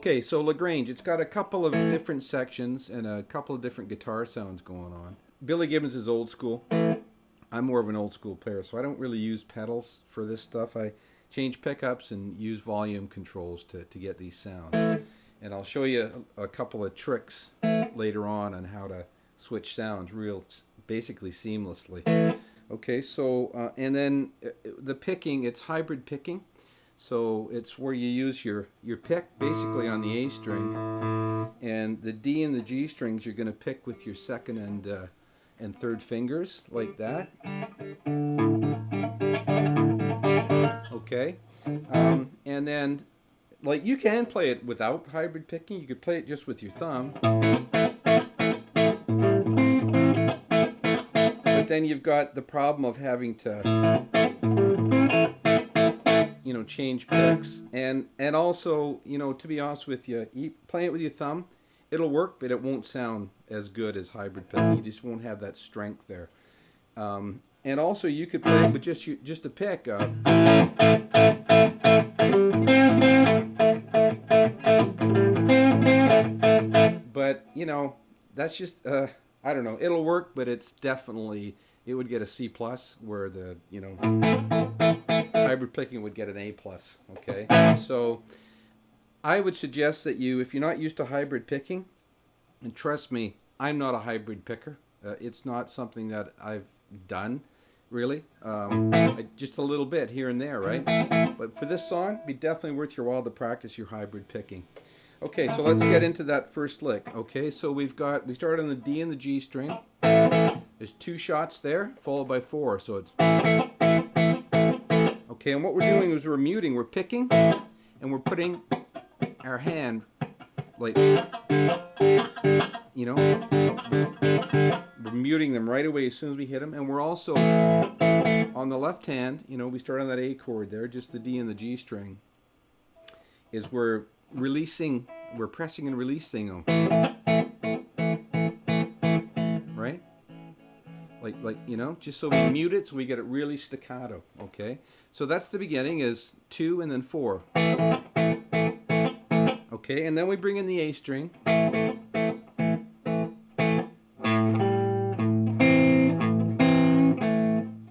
Okay, so Grange, it's got a couple of different sections and a couple of different guitar sounds going on. Billy Gibbons is old school. I'm more of an old school player, so I don't really use pedals for this stuff. I change pickups and use volume controls to get these sounds. And I'll show you a couple of tricks later on how to switch sounds basically seamlessly. Okay, so and then the picking, it's hybrid picking. So it's where you use your pick basically on the A string, and the D and the G strings you're going to pick with your second and third fingers like that. Okay, and then like you can play it without hybrid picking. You could play it just with your thumb, but then you've got the problem of having to change picks, and also to be honest with you, playing it with your thumb, it'll work, but it won't sound as good as hybrid picking. You just won't have that strength there. And also you could play it with just a pick. But that's just I don't know. It'll work, but it would get a C+, where the hybrid picking would get an A+. Okay, so I would suggest that if you're not used to hybrid picking, and trust me, I'm not a hybrid picker. It's not something that I've done really. Just a little bit here and there, right? But for this song, it'd be definitely worth your while to practice your hybrid picking. Okay, so let's get into that first lick. Okay, so we start on the D and the G string. There's 2 shots there, followed by 4. So it's okay, and what we're doing is we're muting, we're picking, and we're putting our hand like, we're muting them right away as soon as we hit them, and we're also on the left hand, we start on that A chord there, just the D and the G string, is we're pressing and releasing them, right? Like just so we mute it, so we get it really staccato. Okay, so that's the beginning, is 2 and then 4. Okay, and then we bring in the A string.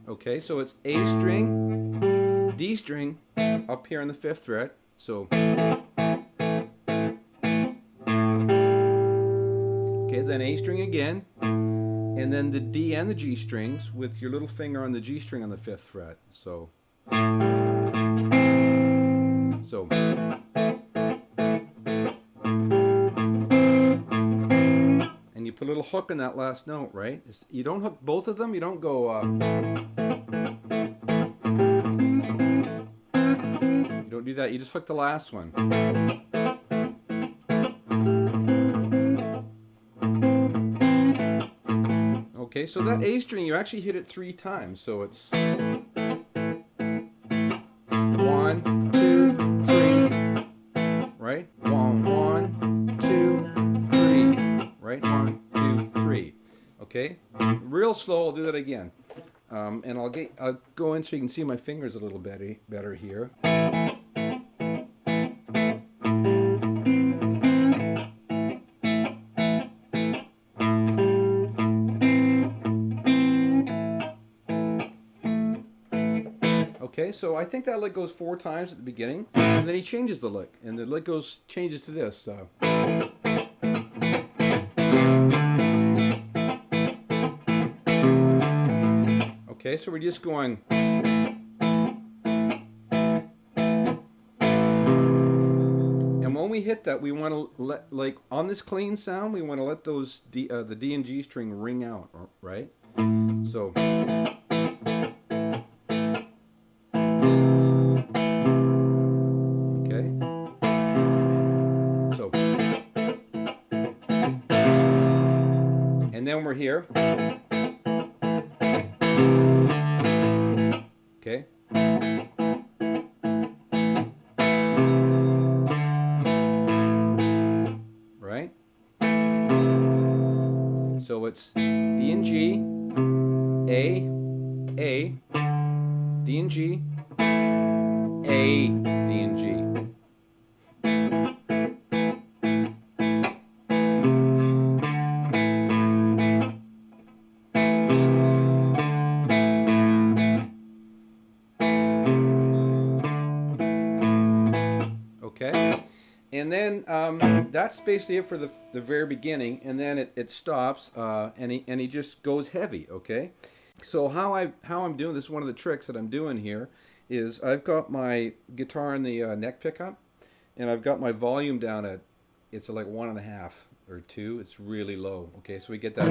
Okay, so it's A string, D string, up here on the 5th fret. So okay, then A string again. And then the D and the G strings with your little finger on the G string on the 5th fret. So and you put a little hook in that last note, right? You don't hook both of them. You don't go you don't do that. You just hook the last one. Okay, so that A string, you actually hit it 3 times. So it's 1, 2, 3, right? 1, 1, 2, 3, right? 1, 2, 3. Okay, real slow. I'll do that again, and I'll go in so you can see my fingers a little better here. Okay, so I think that lick goes 4 times at the beginning, and then he changes the lick, and the lick changes to this. Okay, so we're just going. And when we hit that, we want to let, like on this clean sound, we want to let the D and G string ring out, right? So. And then we're here. Okay. Right? So it's D and G, A, D and G, A, D and G. okay? And then that's basically it for the very beginning, and then it stops, and he just goes heavy, okay? So how I'm doing this, one of the tricks that I'm doing here is I've got my guitar in the neck pickup, and I've got my volume down at, it's like 1.5 or 2. It's really low, okay? So we get that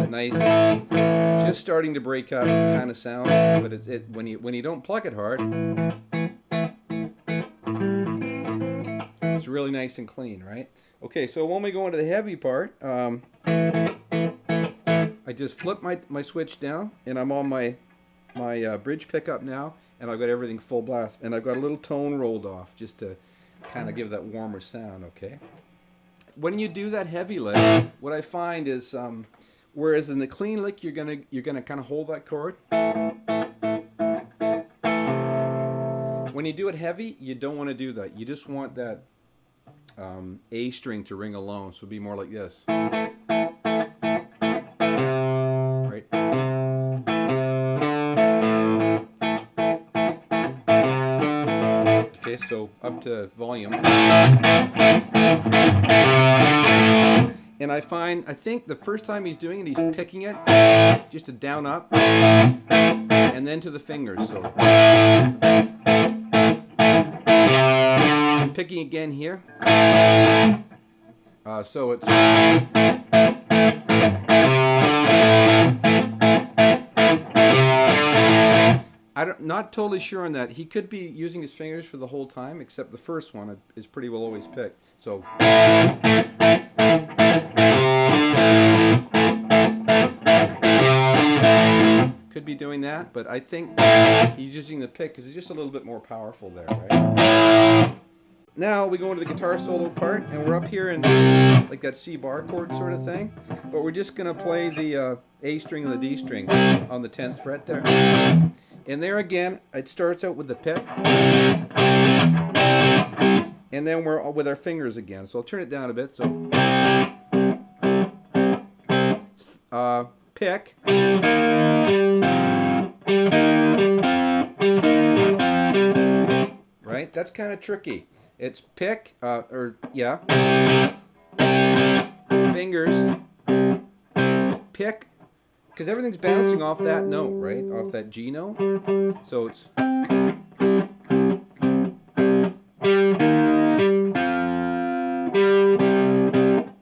nice, just starting to break up kind of sound, but when you don't pluck it hard, it's really nice and clean, right? Okay, so when we go into the heavy part, I just flip my switch down, and I'm on my bridge pickup now, and I've got everything full blast, and I've got a little tone rolled off just to kind of give that warmer sound, okay? When you do that heavy lick, what I find is, whereas in the clean lick you're gonna kind of hold that chord. When you do it heavy, you don't want to do that. You just want that A string to ring alone, so it'd be more like this. Right? Okay, so up to volume. And I think the first time he's doing it, he's picking it just a down up, and then to the fingers. So I'm picking again here. So it's not totally sure on that. He could be using his fingers for the whole time, except the first one is pretty well always picked. So could be doing that, but I think he's using the pick because it's just a little bit more powerful there, right? Now we go into the guitar solo part, and we're up here in like that C bar chord sort of thing, but we're just gonna play the A string and the D string on the 10th fret there. And there again, it starts out with the pick, and then we're with our fingers again. So I'll turn it down a bit. So pick, right? That's kind of tricky. It's pick, fingers, pick, because everything's bouncing off that note, right? Off that G note. So it's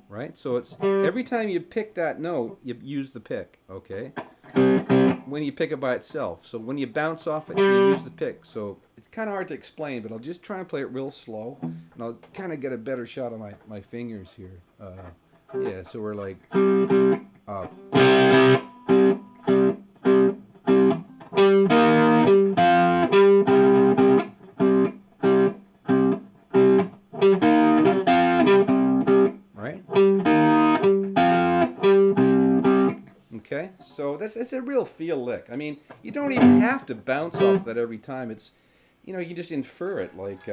right. So it's every time you pick that note, you use the pick, okay? When you pick it by itself. So when you bounce off it, you use the pick. So it's kind of hard to explain, but I'll just try and play it real slow, and I'll kind of get a better shot of my fingers here. Yeah, so we're like right? Okay, so it's a real feel lick. I mean, you don't even have to bounce off that every time. It's, you know, you can just infer it, like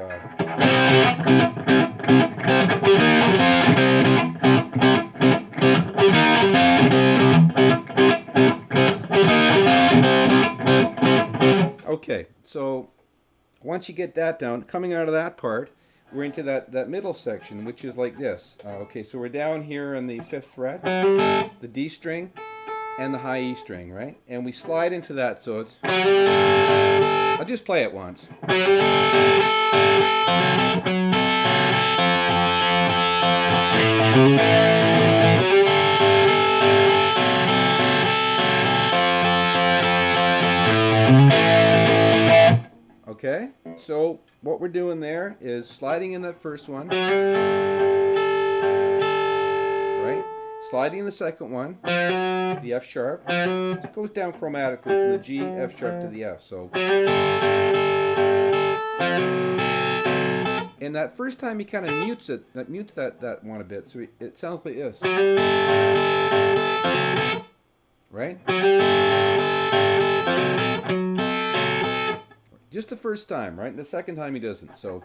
okay, so once you get that down, coming out of that part, we're into that middle section, which is like this. Okay, so we're down here on the 5th fret, the D string, and the high E string, right? And we slide into that, so it's... I'll just play it once. Okay, so what we're doing there is sliding in that first one, right? Sliding in the second one, the F sharp. It goes down chromatically from the G, F sharp to the F. So, and that first time he kind of mutes it, that mutes that one a bit, so it sounds like this, right? Just the first time, right? And the second time he doesn't. So.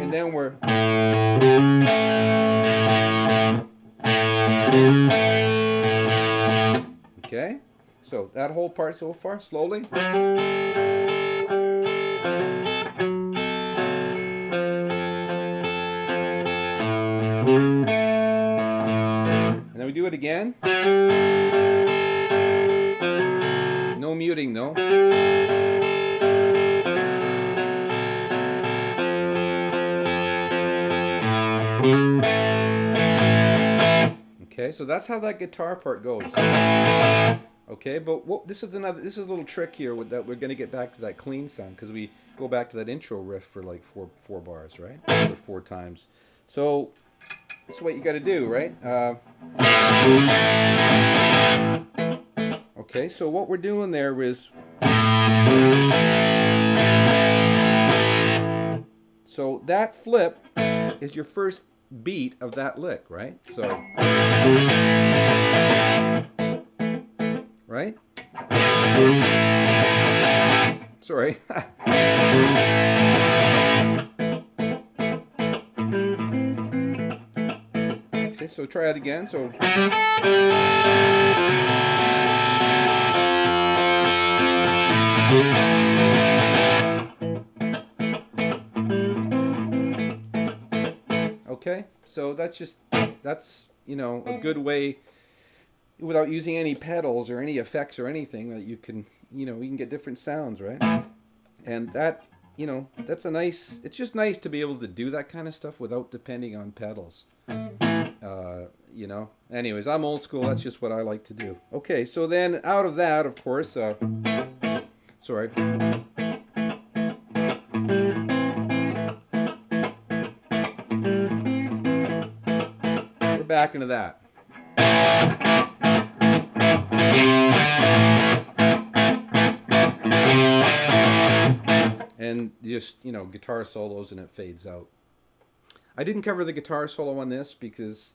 And then we're okay, so that that whole part so far, slowly. And then we do it again. No muting though. Okay, so that's how that guitar part goes. Okay, but this is a little trick here with that. We're going to get back to that clean sound because we go back to that intro riff for like four bars, right? Or 4 times. So this is what you got to do, right? Okay, so what we're doing there is, so that flip is your first beat of that lick, right? So, right? Sorry. Okay, so try it again. So. Okay, so that's you know, a good way, without using any pedals or any effects or anything, that you can, you know, you can get different sounds, right? And that, you know, that's a nice, it's just nice to be able to do that kind of stuff without depending on pedals. You know, anyways, I'm old school, that's just what I like to do. Okay, so then out of that, of course, sorry. We're back into that. And just, you know, guitar solos and it fades out. I didn't cover the guitar solo on this because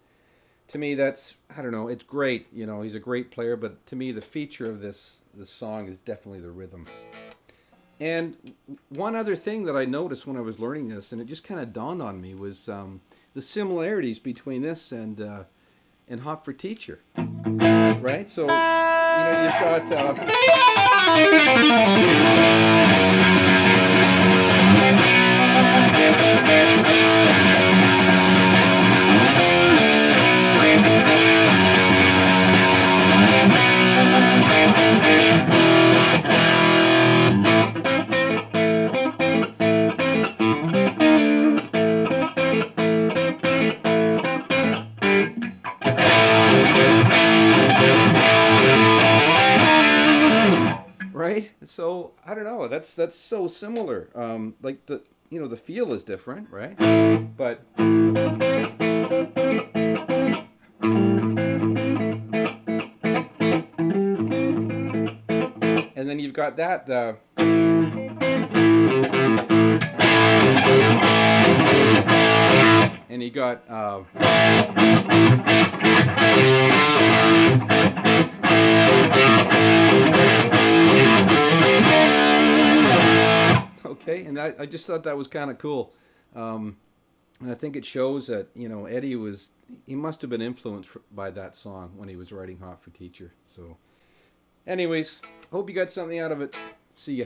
to me that's, I don't know, it's great, you know, he's a great player, but to me the feature of this song is definitely the rhythm. And one other thing that I noticed when I was learning this, and it just kind of dawned on me, was the similarities between this and Hot for Teacher, right? So, you know, you've got right? So I don't know. That's so similar. Like the, you know, the feel is different, right? But and then you've got that. And you got. Okay, and I just thought that was kind of cool, and I think it shows that, you know, Eddie he must have been influenced by that song when he was writing Hot for Teacher. So, anyways, hope you got something out of it. See ya.